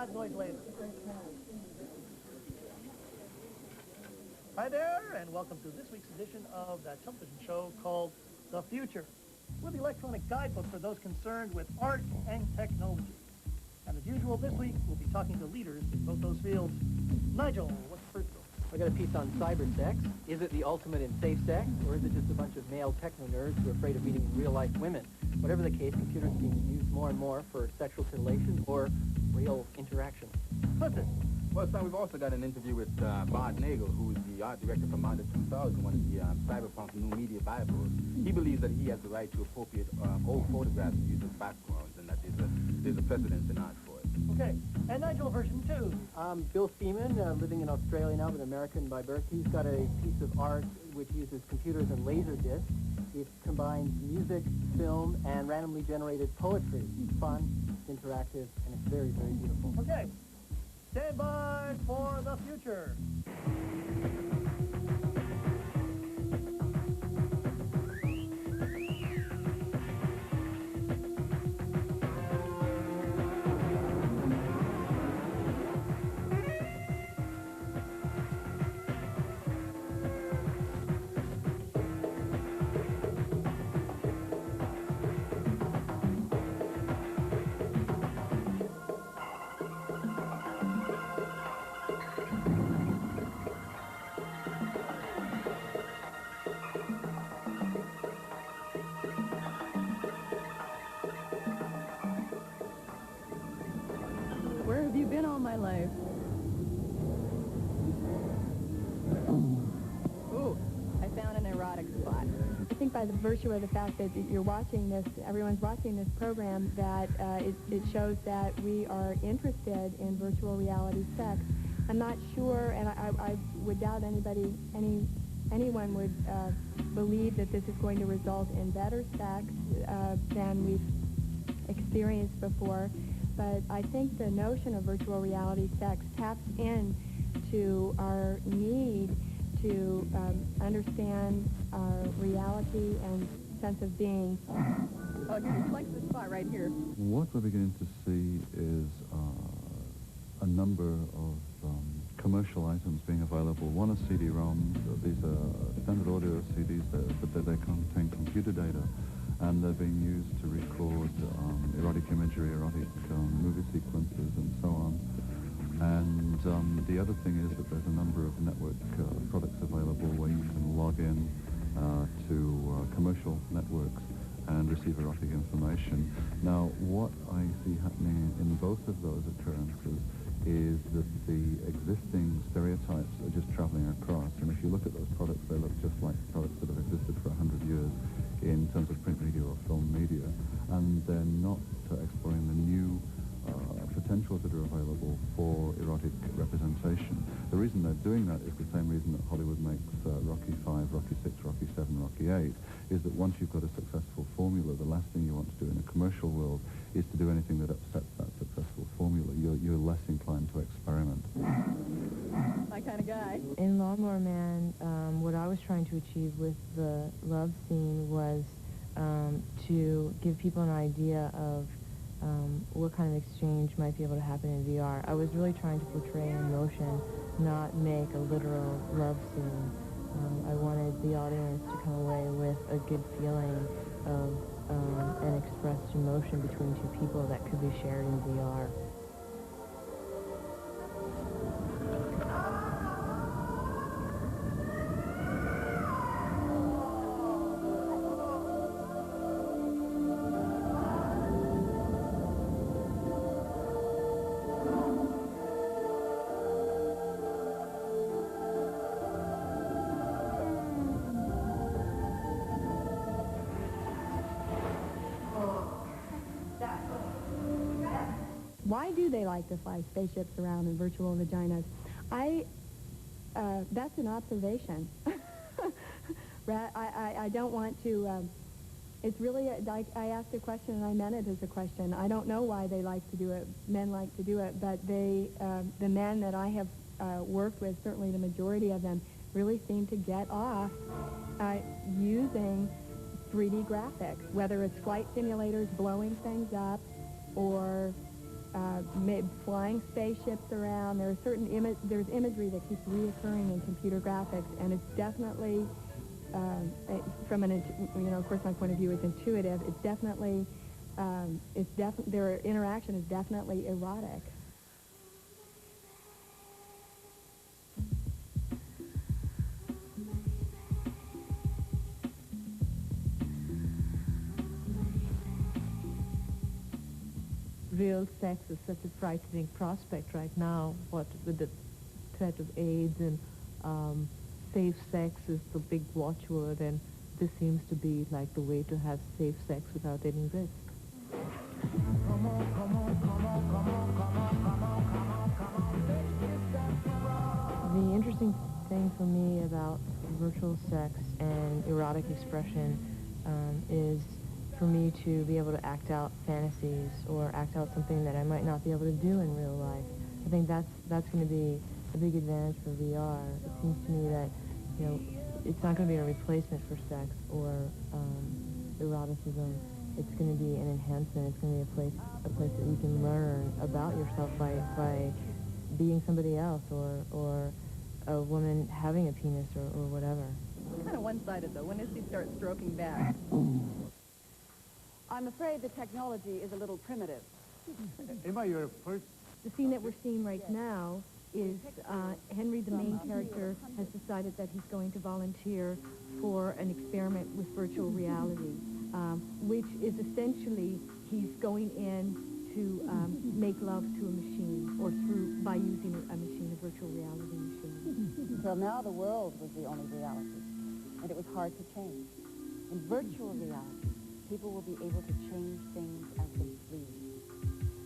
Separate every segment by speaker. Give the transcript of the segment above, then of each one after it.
Speaker 1: Not noise later. Hi there, and welcome to this week's edition of that television show called The Future. We're the electronic guidebook for those concerned with art and technology. And as usual, this week, we'll be talking to leaders in both those fields. Nigel, what's the first bill?
Speaker 2: I got a piece on cyber sex. Is it the ultimate in safe sex, or is it just a bunch of male techno-nerds who are afraid of meeting real-life women? Whatever the case, computers are being used more and more for sexual titillation or real interaction.
Speaker 1: Listen.
Speaker 3: Well, son, we've also got an interview with Bart Nagel, who is the art director for Manda 2000, one of the cyberpunk new media bibles. He believes that he has the right to appropriate old photographs and use as backgrounds, and that there's a precedence in art for it.
Speaker 1: Okay. And Nigel, version 2.
Speaker 2: Bill Seaman, living in Australia now, but American by birth. He's got a piece of art which uses computers and laser discs. It combines music, film, and randomly generated poetry. It's fun, it's interactive, and it's very, very beautiful.
Speaker 1: Okay. Stand by for the future.
Speaker 4: Where have you been all my life? Ooh, I found an erotic spot.
Speaker 5: I think by the virtue of the fact that you're watching this, everyone's watching this program, that it shows that we are interested in virtual reality sex. I'm not sure, and I would doubt anyone would believe that this is going to result in better sex than we've experienced before. But I think the notion of virtual reality sex taps into our need to understand our reality and sense of being.
Speaker 4: Oh, here, you like this spot right here.
Speaker 6: What we're beginning to see is a number of commercial items being available. One is CD-ROMs. These are standard audio CDs, but they contain computer data, and they're being used to record erotic imagery, erotic movie sequences, and so on. And the other thing is that there's a number of network products available where you can log in to commercial networks and receive erotic information. Now, what I see happening in both of those occurrences is that the existing stereotypes are just traveling across. And if you look at those products, they look just like products that have existed for 100 years in terms of print media or film media. And they're not exploring the new potentials that are available for erotic representation. The reason they're doing that is the same reason that Hollywood makes Rocky V, Rocky VI, Rocky VII, Rocky VIII, is that once you've got a successful formula, the last thing you want to do in a commercial world is to do anything that upsets that successful formula. You're less inclined to experiment.
Speaker 4: My kind of guy.
Speaker 7: In Lawnmower Man, what I was trying to achieve with the love scene was to give people an idea of what kind of exchange might be able to happen in VR. I was really trying to portray an emotion, not make a literal love scene. I wanted the audience to come away with a good feeling of an expressed emotion between two people that could be shared in VR.
Speaker 5: Why do they like to fly spaceships around in virtual vaginas? That's an observation. I don't want to, it's really, I asked a question and I meant it as a question. I don't know why they like to do it, men like to do it, but the men that I have worked with, certainly the majority of them, really seem to get off using 3D graphics, whether it's flight simulators blowing things up or flying spaceships around. There are certain there's imagery that keeps reoccurring in computer graphics, and it's definitely, from an, of course, my point of view is intuitive. It's definitely, their interaction is definitely erotic.
Speaker 7: Real sex is such a frightening prospect right now, what with the threat of AIDS, and safe sex is the big watchword, and this seems to be like the way to have safe sex without any risk. The interesting thing for me about virtual sex and erotic expression is for me to be able to act out fantasies or act out something that I might not be able to do in real life. I think that's going to be a big advantage for VR. It seems to me that, it's not going to be a replacement for sex or eroticism. It's going to be an enhancement. It's going to be a place that you can learn about yourself by being somebody else, or a woman having a penis or whatever.
Speaker 4: It's kind of one-sided, though. When does he start stroking back?
Speaker 8: I'm afraid the technology is a little primitive.
Speaker 9: Emma, you're first.
Speaker 5: The scene that we're seeing right now is Henry, the main character, has decided that he's going to volunteer for an experiment with virtual reality, which is essentially he's going in to make love to a machine, or by using a machine, a virtual reality machine.
Speaker 8: Until now, the world was the only reality, and it was hard to change. In virtual reality, people will be able to change things as they please.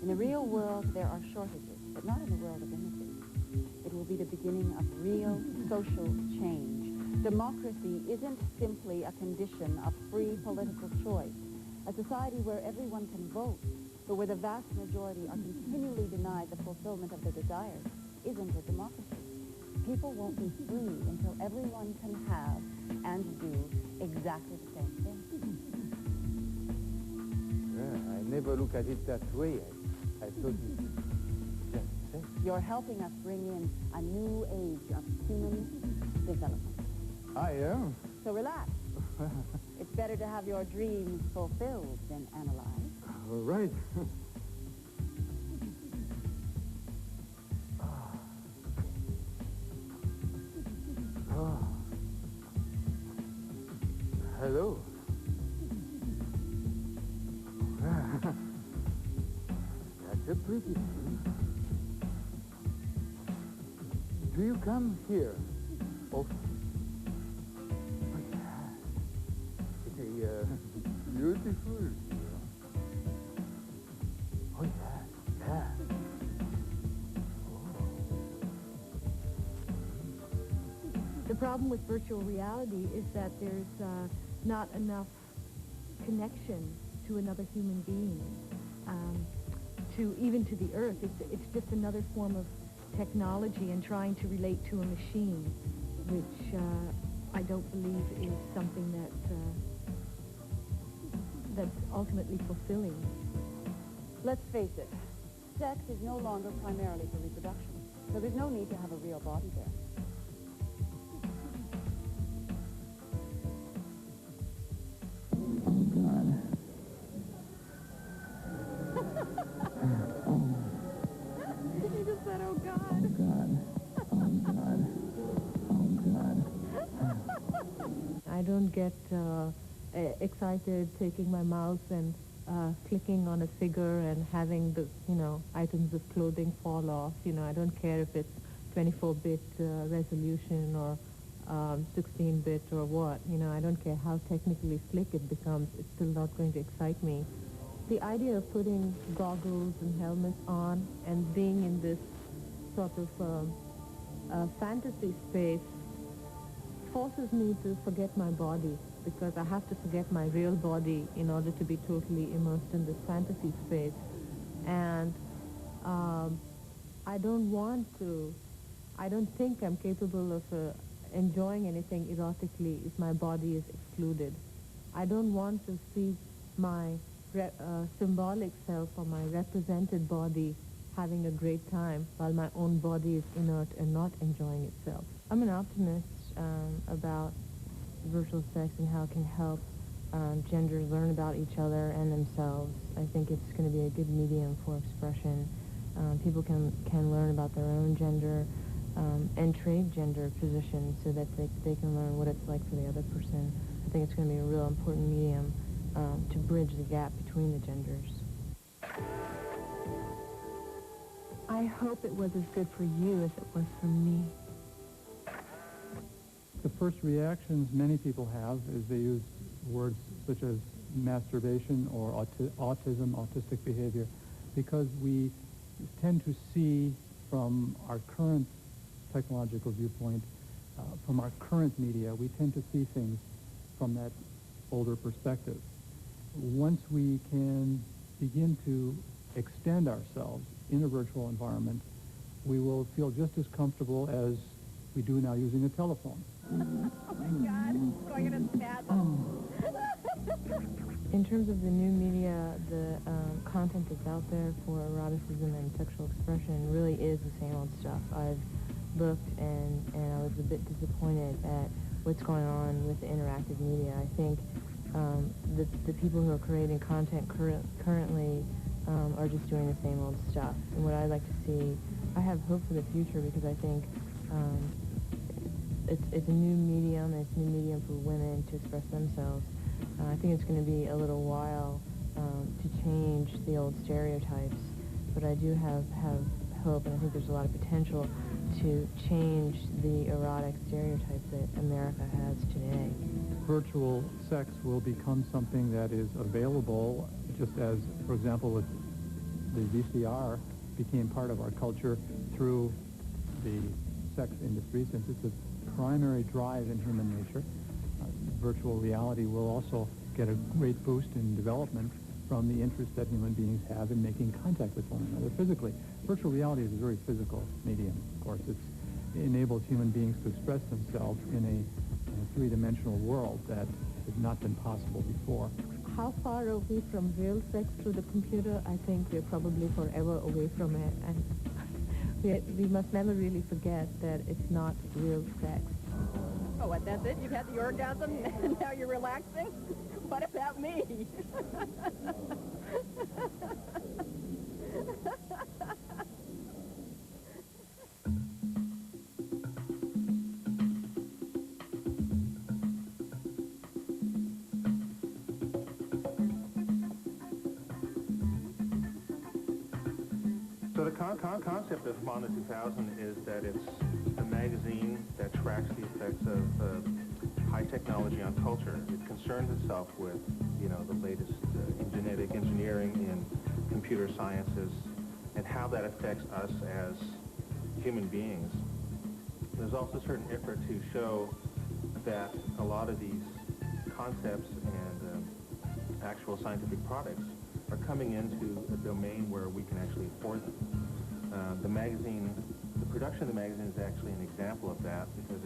Speaker 8: In the real world, there are shortages, but not in the world of images. It will be the beginning of real social change. Democracy isn't simply a condition of free political choice. A society where everyone can vote, but where the vast majority are continually denied the fulfillment of their desires, isn't a democracy. People won't be free until everyone can have and do exactly the same thing.
Speaker 9: Yeah, I never look at it that way. I thought it was just sex.
Speaker 8: You're helping us bring in a new age of human development.
Speaker 9: I am.
Speaker 8: So relax. It's better to have your dreams fulfilled than analyzed.
Speaker 9: All right. Hello. That's a pretty thing. Do you come here often? Beautiful. Oh, yeah.
Speaker 5: The problem with virtual reality is that there's not enough connection to another human being, even to the earth. It's just another form of technology and trying to relate to a machine, which I don't believe is something that's ultimately fulfilling.
Speaker 8: Let's face it, sex is no longer primarily for reproduction, so there's no need to have a real body there.
Speaker 4: You just said, oh, God.
Speaker 7: I don't get excited taking my mouse and clicking on a figure and having the, items of clothing fall off. I don't care if it's 24-bit resolution or 16-bit or what. I don't care how technically slick it becomes. It's still not going to excite me. The idea of putting goggles and helmets on and being in this sort of fantasy space forces me to forget my body, because I have to forget my real body in order to be totally immersed in this fantasy space. And I don't think I'm capable of enjoying anything erotically if my body is excluded. I don't want to see my symbolic self or my represented body having a great time while my own body is inert and not enjoying itself. I'm an optimist about virtual sex and how it can help genders learn about each other and themselves. I think it's going to be a good medium for expression. People can learn about their own gender and trade gender positions so that they can learn what it's like for the other person. I think it's going to be a real important medium to bridge the gap between the genders. I hope it was as good for you as it was for me.
Speaker 10: The first reactions many people have is they use words such as masturbation or autism, autistic behavior, because we tend to see from our current technological viewpoint, from our current media, we tend to see things from that older perspective. Once we can begin to extend ourselves in a virtual environment, we will feel just as comfortable as we do now using a telephone.
Speaker 4: Oh my God, I'm going in a spasm.
Speaker 7: In terms of the new media, the content that's out there for eroticism and sexual expression really is the same old stuff. I've looked and I was a bit disappointed at what's going on with the interactive media. I think the people who are creating content currently are just doing the same old stuff. And what I'd like to see, I have hope for the future because I think it's a new medium, and it's a new medium for women to express themselves. I think it's going to be a little while to change the old stereotypes, but I do have hope, and I think there's a lot of potential to change the erotic stereotypes that America has today.
Speaker 10: Virtual sex will become something that is available, just as, for example, with the VCR became part of our culture through the sex industry, since it's a primary drive in human nature. Virtual reality will also get a great boost in development from the interest that human beings have in making contact with one another physically. Virtual reality is a very physical medium, of course. It enables human beings to express themselves in a three-dimensional world that has not been possible before.
Speaker 5: How far are we from real sex through the computer? I think we're probably forever away from it, and we must never really forget that it's not real sex.
Speaker 4: Oh, what, that's it? You've had the orgasm and now you're relaxing? What about me?
Speaker 11: So the concept of Mondo 2000 is that it's a magazine that tracks the effects of high technology on culture. It concerns itself with, the latest in genetic engineering, in computer sciences, and how that affects us as human beings. There's also a certain effort to show that a lot of these concepts and actual scientific products are coming into a domain where we can actually afford them. The production of the magazine is actually an example of that, because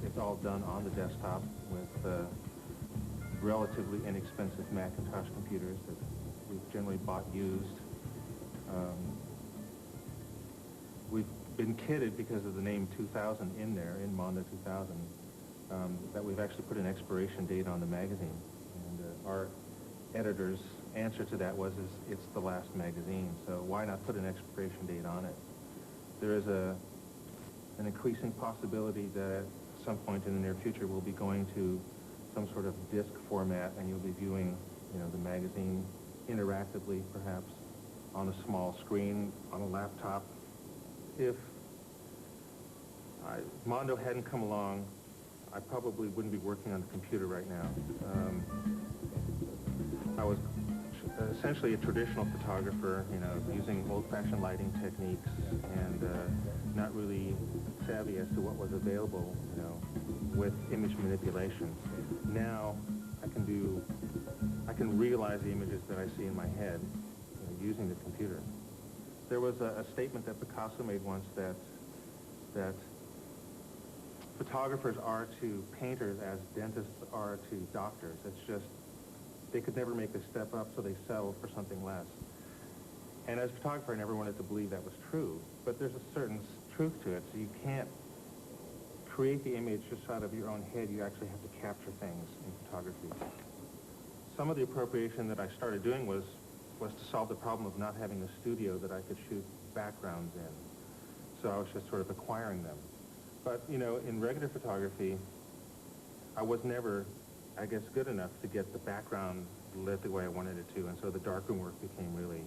Speaker 11: it's all done on the desktop with relatively inexpensive Macintosh computers that we've generally bought used. We've been kidded because of the name 2000 in there, in Mondo 2000, that we've actually put an expiration date on the magazine. And our editor's answer to that was, it's the last magazine, so why not put an expiration date on it? There is an increasing possibility that at some point in the near future we'll be going to some sort of disc format, and you'll be viewing, the magazine interactively, perhaps on a small screen, on a laptop. If Mondo hadn't come along, I probably wouldn't be working on the computer right now. I was essentially a traditional photographer, using old-fashioned lighting techniques and not really savvy as to what was available, with image manipulation. Now I can realize the images that I see in my head using the computer. There was a statement that Picasso made once that photographers are to painters as dentists are to doctors. It's just, they could never make the step up, so they settled for something less. And as a photographer, I never wanted to believe that was true. But there's a certain truth to it, so you can't create the image just out of your own head. You actually have to capture things in photography. Some of the appropriation that I started doing was to solve the problem of not having a studio that I could shoot backgrounds in. So I was just sort of acquiring them. But, you know, in regular photography, I was never, I guess, good enough to get the background lit the way I wanted it to, and so the darkroom work became really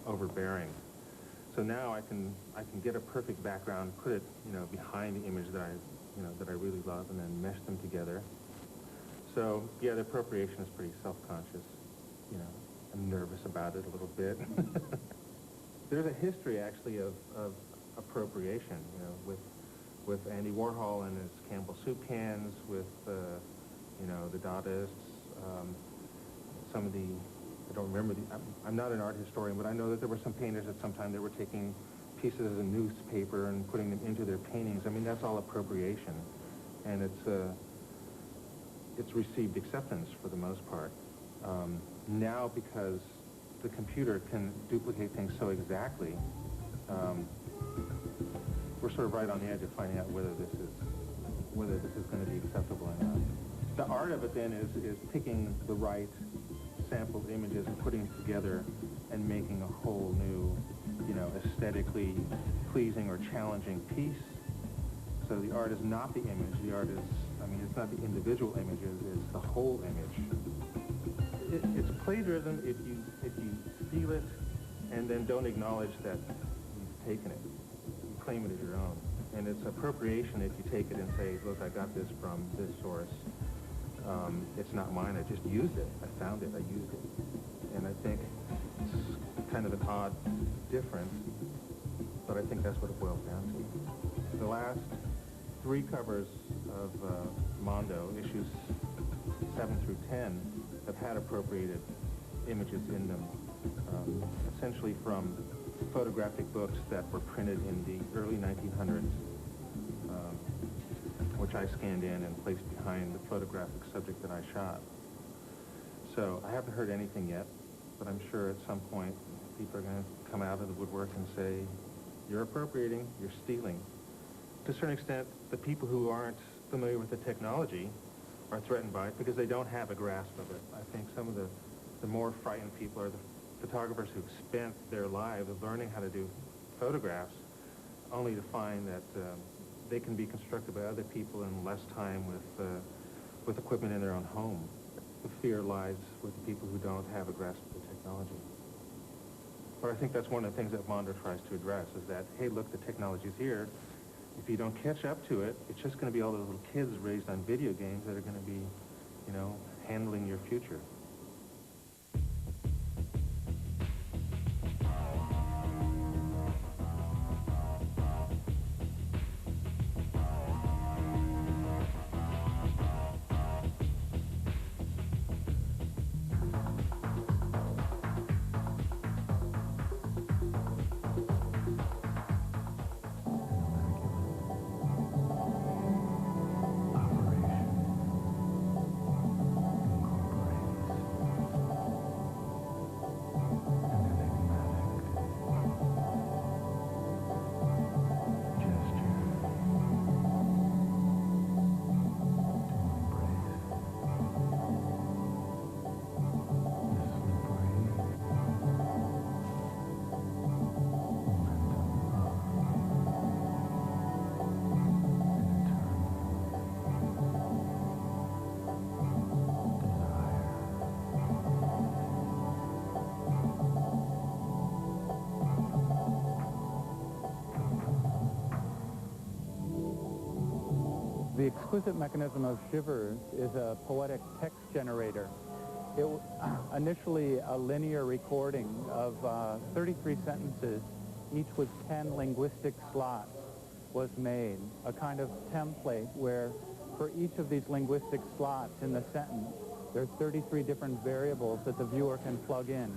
Speaker 11: overbearing. So now I can get a perfect background, put it, you know, behind the image that I really love, and then mesh them together. So yeah, the appropriation is pretty self-conscious. You know, I'm nervous about it a little bit. There's a history actually of appropriation. You know, with Andy Warhol and his Campbell soup cans, with you know, the Dadaists, some of the, I don't remember, I'm not an art historian, but I know that there were some painters at some time that were taking pieces of newspaper and putting them into their paintings. I mean, that's all appropriation, and it's received acceptance for the most part. Now, because the computer can duplicate things so exactly, we're sort of right on the edge of finding out whether this is going to be acceptable or not. The art of it then is picking the right sampled images and putting them together and making a whole new, you know, aesthetically pleasing or challenging piece. So the art is not the image. The art is, I mean, it's not the individual images, it's the whole image. It's plagiarism if you steal it and then don't acknowledge that you've taken it. You claim it as your own. And it's appropriation if you take it and say, look, I got this from this source. It's not mine, I just used it. I found it, I used it. And I think it's kind of an odd difference, but I think that's what it boils down to. The last 3 covers of Mondo, issues 7 through 10, have had appropriated images in them, essentially from photographic books that were printed in the early 1900s, which I scanned in and placed behind the photographic subject that I shot. So I haven't heard anything yet, but I'm sure at some point people are going to come out of the woodwork and say, you're appropriating, you're stealing. To a certain extent, the people who aren't familiar with the technology are threatened by it because they don't have a grasp of it. I think some of the more frightened people are the photographers who've spent their lives learning how to do photographs, only to find that they can be constructed by other people in less time with equipment in their own home. The fear lies with the people who don't have a grasp of the technology. But I think that's one of the things that Mondo tries to address, is that, hey, look, the technology's here. If you don't catch up to it, it's just going to be all those little kids raised on video games that are going to be, you know, handling your future.
Speaker 10: The exquisite mechanism of Shivers is a poetic text generator. It initially a linear recording of 33 sentences, each with 10 linguistic slots, was made, a kind of template where for each of these linguistic slots in the sentence, there are 33 different variables that the viewer can plug in.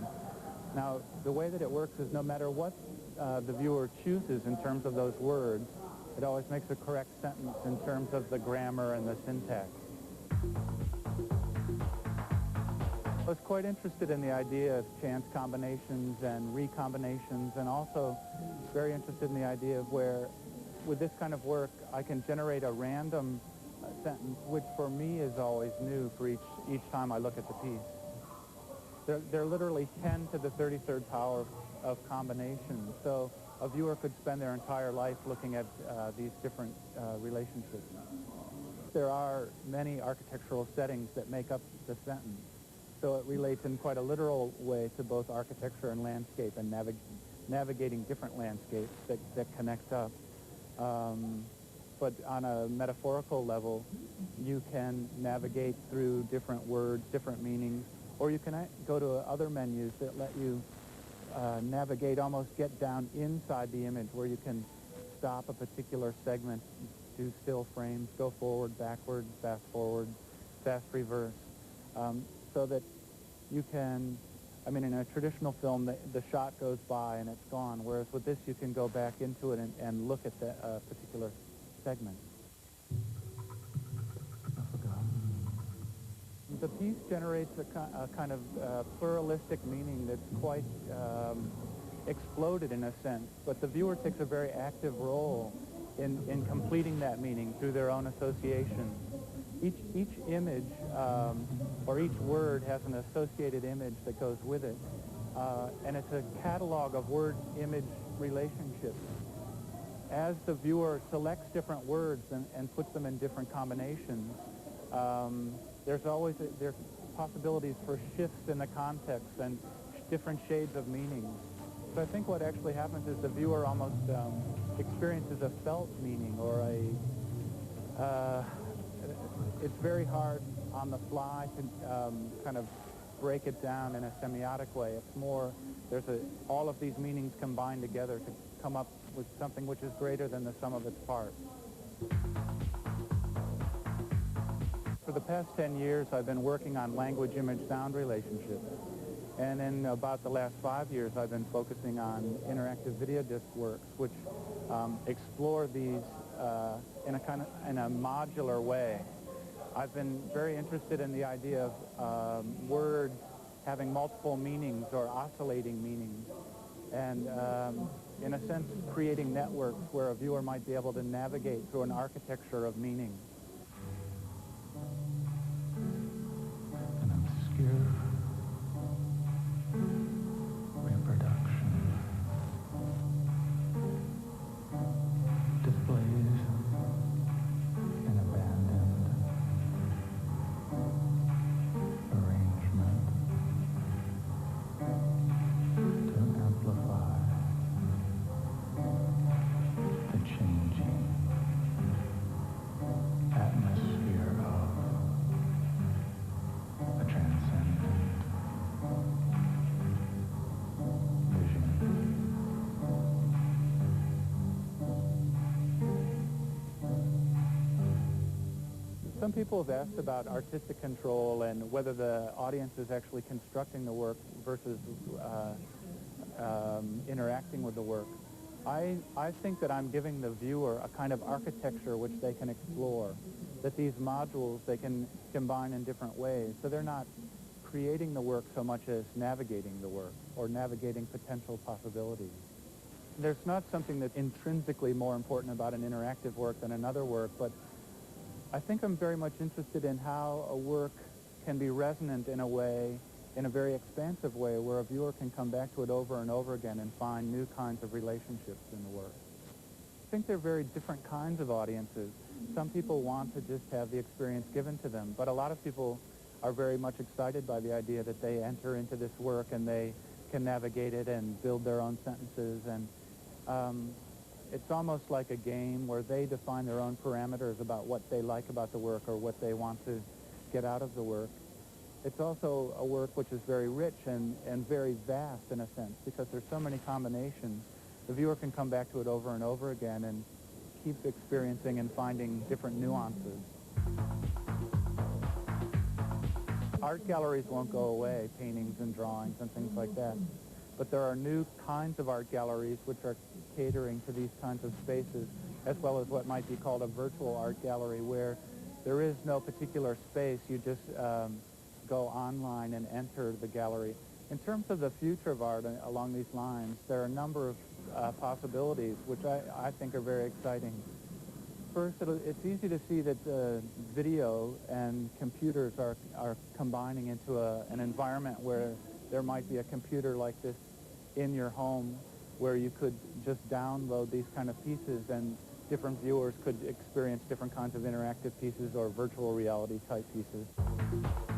Speaker 10: Now, the way that it works is no matter what the viewer chooses in terms of those words, it always makes a correct sentence in terms of the grammar and the syntax. I was quite interested in the idea of chance combinations and recombinations, and also very interested in the idea of where, with this kind of work, I can generate a random sentence, which for me is always new for each time I look at the piece. There are literally 10 to the 33rd power of combinations, so a viewer could spend their entire life looking at these different relationships. There are many architectural settings that make up the sentence, so it relates in quite a literal way to both architecture and landscape, and navigating different landscapes that connect up. But on a metaphorical level, you can navigate through different words, different meanings, or you can go to other menus that let you navigate, almost get down inside the image, where you can stop a particular segment, do still frames, go forward, backward, fast forward, fast reverse, so that you can, I mean, in a traditional film, the shot goes by and it's gone, whereas with this you can go back into it and look at that particular segment. The piece generates a kind of pluralistic meaning that's quite exploded in a sense, but the viewer takes a very active role in completing that meaning through their own association. Each image or each word has an associated image that goes with it, and it's a catalog of word-image relationships. As the viewer selects different words and puts them in different combinations, there's always there's possibilities for shifts in the context and different shades of meaning. So I think what actually happens is the viewer almost experiences a felt meaning, or it's very hard on the fly to kind of break it down in a semiotic way. It's more, all of these meanings combined together to come up with something which is greater than the sum of its parts. For the past 10 years, I've been working on language-image-sound relationships. And in about the last 5 years, I've been focusing on interactive video disc works, which explore these in a modular way. I've been very interested in the idea of words having multiple meanings or oscillating meanings, and in a sense, creating networks where a viewer might be able to navigate through an architecture of meaning.
Speaker 12: An obscure reproduction displays an abandoned arrangement to amplify the changing atmosphere of a transcendent vision.
Speaker 10: Some people have asked about artistic control and whether the audience is actually constructing the work versus interacting with the work. I think that I'm giving the viewer a kind of architecture which they can explore, that these modules they can combine in different ways, so they're not creating the work so much as navigating the work or navigating potential possibilities. There's not something that's intrinsically more important about an interactive work than another work, but I think I'm very much interested in how a work can be resonant in a way, in a very expansive way, where a viewer can come back to it over and over again and find new kinds of relationships in the work. I think they're very different kinds of audiences. Some people want to just have the experience given to them, but a lot of people are very much excited by the idea that they enter into this work and they can navigate it and build their own sentences, and it's almost like a game where they define their own parameters about what they like about the work or what they want to get out of the work. It's also a work which is very rich and very vast in a sense, because there's so many combinations. The viewer can come back to it over and over again and keep experiencing and finding different nuances. Art galleries won't go away, paintings and drawings and things like that. But there are new kinds of art galleries which are catering to these kinds of spaces, as well as what might be called a virtual art gallery, where there is no particular space. You just
Speaker 13: go online and enter the gallery. In terms of the future of art along these lines, there are a number of possibilities which I think are very exciting. First, it's easy to see that video and computers are combining into an environment where there might be a computer like this in your home where you could just download these kind of pieces and different viewers could experience different kinds of interactive pieces or virtual reality type pieces.